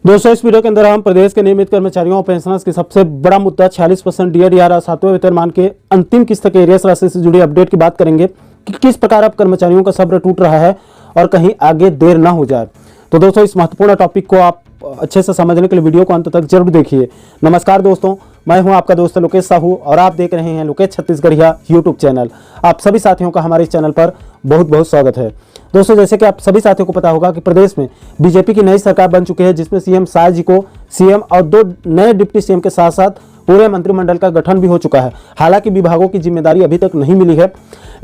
दोस्तों, इस वीडियो के अंदर हम प्रदेश के नियमित कर्मचारियों और पेंशनर्स की सबसे बड़ा मुद्दा 46% डीए/डीआर और 7वें वेतनमान के अंतिम किस्त के एरियर्स राशि से जुड़ी अपडेट की बात करेंगे कि किस प्रकार अब कर्मचारियों का सब्र टूट रहा है और कहीं आगे देर ना हो जाए। तो दोस्तों, इस महत्वपूर्ण टॉपिक को आप अच्छे से समझने के लिए वीडियो को अंत तक जरूर देखिए। नमस्कार दोस्तों, मैं हूं आपका दोस्त लोकेश साहू और आप देख रहे हैं लोकेश छत्तीसगढ़िया यूट्यूब चैनल। आप सभी साथियों का हमारे इस चैनल पर बहुत बहुत स्वागत है। दोस्तों, जैसे कि आप सभी साथियों को पता होगा कि प्रदेश में बीजेपी की नई सरकार बन चुकी है, जिसमें सीएम साय जी को सीएम और 2 नए डिप्टी सीएम के साथ साथ पूरे मंत्रिमंडल का गठन भी हो चुका है। हालांकि विभागों की जिम्मेदारी अभी तक नहीं मिली है,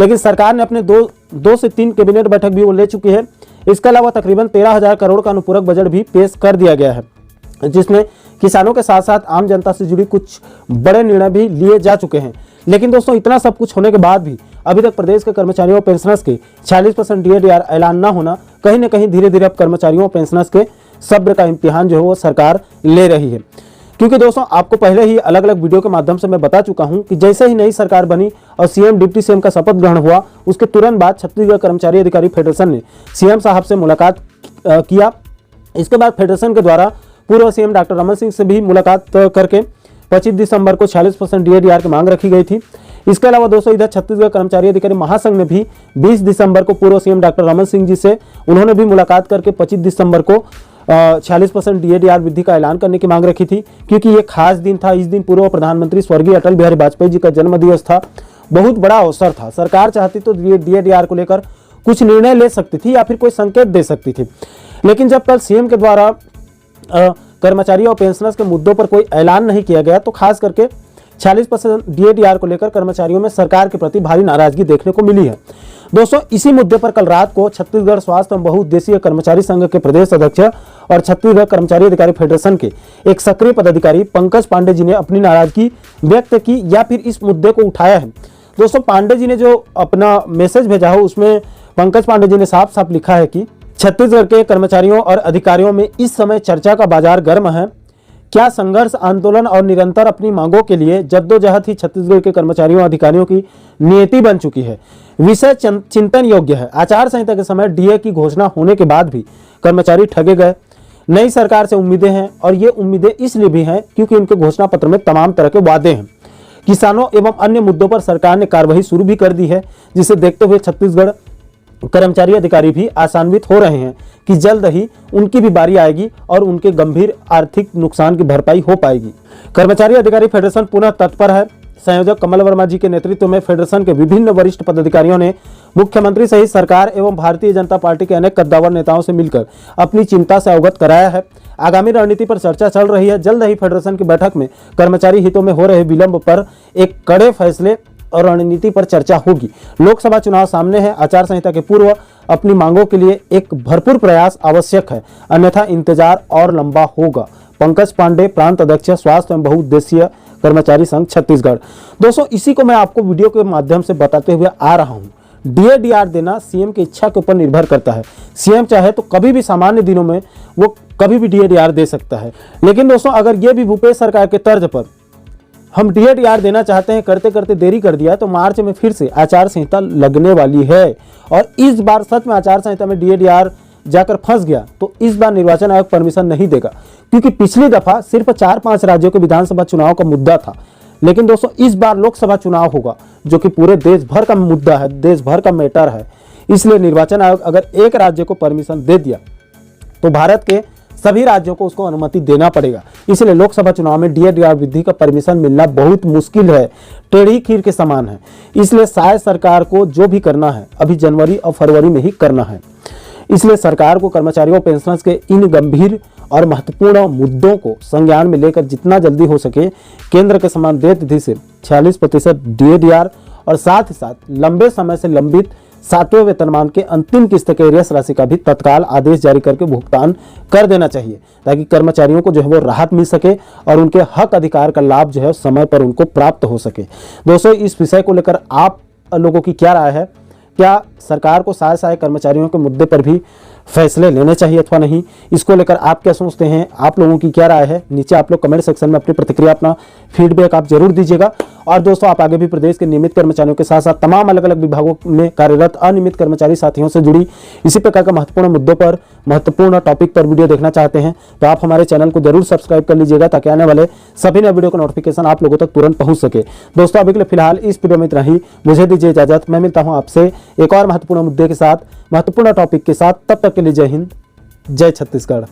लेकिन सरकार ने अपने दो से 3 कैबिनेट बैठक भी वो ले चुकी है। इसके अलावा तकरीबन 13,000 करोड़ का अनुपूरक बजट भी पेश कर दिया गया है, जिसमें किसानों के साथ साथ आम जनता से जुड़ी कुछ बड़े निर्णय भी लिए जा चुके हैं। लेकिन दोस्तों, इतना सब कुछ होने के बाद भी अभी तक प्रदेश के कर्मचारियों और पेंशनर्स के 46% डीए/डीआर ऐलान न होना कहीं न कहीं धीरे धीरे अब कर्मचारियों और पेंशनर्स के सब्र का इम्तिहान जो है वो सरकार ले रही है। क्योंकि दोस्तों, आपको पहले ही अलग अलग वीडियो के माध्यम से मैं बता चुका हूं कि जैसे ही नई सरकार बनी और सीएम डिप्टी सीएम का शपथ ग्रहण हुआ, उसके तुरंत बाद छत्तीसगढ़ कर्मचारी अधिकारी फेडरेशन ने सीएम साहब से मुलाकात किया। इसके बाद फेडरेशन के द्वारा पूर्व सीएम डॉक्टर रमन सिंह से भी मुलाकात करके 25 दिसंबर को 46% डीए/डीआर की मांग रखी गई थी। इसके अलावा दोस्तों, इधर छत्तीसगढ़ कर्मचारी अधिकारी महासंघ ने भी 20 दिसंबर को पूर्व सीएम डॉक्टर रमन सिंह जी से उन्होंने भी मुलाकात करके 25 दिसंबर को 46% डीए/डीआर वृद्धि का ऐलान करने की मांग रखी थी, क्योंकि ये खास दिन था। इस दिन पूर्व प्रधानमंत्री स्वर्गीय अटल बिहारी वाजपेयी जी का जन्म दिवस था। बहुत बड़ा अवसर था। सरकार चाहती तो डीए/डीआर को लेकर कुछ निर्णय ले सकती थी या फिर कोई संकेत दे सकती थी, लेकिन जब कल सीएम के द्वारा कर्मचारी और पेंशनर्स के मुद्दों पर कोई ऐलान नहीं किया गया, तो खास करके 46% डीए/डीआर को लेकर कर्मचारियों में सरकार के प्रति भारी नाराजगी देखने को मिली है। दोस्तों, इसी मुद्दे पर कल रात को छत्तीसगढ़ स्वास्थ्य एवं बहुउद्देशीय कर्मचारी संघ के प्रदेश अध्यक्ष और छत्तीसगढ़ कर्मचारी अधिकारी फेडरेशन के एक सक्रिय पदाधिकारी पंकज पांडे जी ने अपनी नाराजगी व्यक्त की या फिर इस मुद्दे को उठाया है। दोस्तों, पांडे जी ने जो अपना मैसेज भेजा है उसमें पंकज पांडे जी ने साफ साफ लिखा है कि छत्तीसगढ़ के कर्मचारियों और अधिकारियों में इस समय चर्चा का बाजार गर्म है। क्या संघर्ष, आंदोलन और निरंतर अपनी मांगों के लिए जद्दोजहद ही छत्तीसगढ़ के कर्मचारियों और अधिकारियों की नियति बन चुकी है? विषय चिंतन योग्य है। आचार संहिता के समय डीए की घोषणा होने के बाद भी कर्मचारी ठगे गए। नई सरकार से उम्मीदें हैं और ये उम्मीदें इसलिए भी हैं क्योंकि उनके घोषणा पत्र में तमाम तरह के वादे हैं। किसानों एवं अन्य मुद्दों पर सरकार ने कार्रवाई शुरू भी कर दी है, जिसे देखते हुए छत्तीसगढ़ कर्मचारी अधिकारी भी आशान्वित हो रहे हैं कि जल्द ही उनकी भी बारी आएगी और उनके गंभीर आर्थिक नुकसान की भरपाई हो पाएगी। कर्मचारी अधिकारी फेडरेशन पुनः तत्पर है। संयोजक कमल वर्मा जी के नेतृत्व में फेडरेशन के विभिन्न वरिष्ठ पदाधिकारियों ने मुख्यमंत्री सहित सरकार एवं भारतीय जनता पार्टी के अनेक कद्दावर नेताओं से मिलकर अपनी चिंता से अवगत कराया है। आगामी रणनीति पर चर्चा चल रही है। जल्द ही फेडरेशन की बैठक में कर्मचारी हितों में हो रहे विलंब पर एक कड़े फैसले और रणनीति पर चर्चा होगी। लोकसभा चुनाव सामने है। आचार संहिता के पूर्व अपनी मांगों के लिए एक भरपूर प्रयास आवश्यक है, अन्यथा इंतजार और लंबा होगा। पंकज पांडे, प्रांत अध्यक्ष, स्वास्थ्य एवं बहुउद्देशीय कर्मचारी संघ छत्तीसगढ़। दोस्तों, इसी को मैं आपको वीडियो के माध्यम से बताते हुए आ रहा हूं। डीए/डीआर देना सीएम की इच्छा के ऊपर निर्भर करता है। सीएम चाहे तो कभी भी सामान्य दिनों में वो कभी भी डीए/डीआर दे सकता है, लेकिन दोस्तों, अगर ये भी भूपेश सरकार के तर्ज पर हम डीए/डीआर देना चाहते हैं, करते करते देरी कर दिया, तो मार्च में फिर से आचार संहिता लगने वाली है। और इस बार सच में आचार संहिता में डीए/डीआर जाकर फंस गया तो इस बार निर्वाचन आयोग परमिशन नहीं देगा, क्योंकि पिछली दफा सिर्फ 4-5 राज्यों के विधानसभा चुनाव का मुद्दा था। लेकिन दोस्तों, इस बार लोकसभा चुनाव होगा, जो कि पूरे देश भर का मुद्दा है, देश भर का मैटर है। इसलिए निर्वाचन आयोग अगर एक राज्य को परमिशन दे दिया तो भारत के सभी राज्यों को उसको अनुमति देना पड़ेगा। इसलिए लोकसभा चुनाव में डीए/डीआर वृद्धि का परमिशन मिलना बहुत मुश्किल है, टेढ़ी खीर के समान है। इसलिए शायद सरकार को जो भी करना है अभी जनवरी और फरवरी में ही करना है। इसलिए सरकार को कर्मचारियों और पेंशनर्स के इन गंभीर और महत्वपूर्ण मुद्दों को संज्ञान में लेकर जितना जल्दी हो सके केंद्र के समान देय तिथि से 46% डीए/डीआर और साथ ही साथ लंबे समय से लंबित 7वें वेतनमान के अंतिम किस्त के एरियर्स राशि का भी तत्काल आदेश जारी करके भुगतान कर देना चाहिए, ताकि कर्मचारियों को जो है वो राहत मिल सके और उनके हक अधिकार का लाभ जो है समय पर उनको प्राप्त हो सके। दोस्तों, इस विषय को लेकर आप लोगों की क्या राय है? क्या सरकार को साय कर्मचारियों के मुद्दे पर भी फैसले लेने चाहिए अथवा नहीं, इसको लेकर आप क्या सोचते हैं, आप लोगों की क्या राय है, नीचे आप लोग कमेंट सेक्शन में अपनी प्रतिक्रिया, अपना फीडबैक आप जरूर दीजिएगा। और दोस्तों, आप आगे भी प्रदेश के नियमित कर्मचारियों के साथ साथ तमाम अलग अलग विभागों में कार्यरत अनियमित कर्मचारी साथियों से जुड़ी इसी प्रकार के महत्वपूर्ण मुद्दों पर, महत्वपूर्ण टॉपिक पर वीडियो देखना चाहते हैं तो आप हमारे चैनल को जरूर सब्सक्राइब कर लीजिएगा, ताकि आने वाले सभी नए वीडियो का नोटिफिकेशन आप लोगों तक तुरंत पहुंच सके। दोस्तों, अभी के लिए फिलहाल इस वीडियो में इतना ही। मुझे दीजिए इजाजत, मैं मिलता हूं आपसे एक और महत्वपूर्ण मुद्दे के साथ, महत्वपूर्ण टॉपिक के साथ। तब तक के लिए जय हिंद, जय छत्तीसगढ़।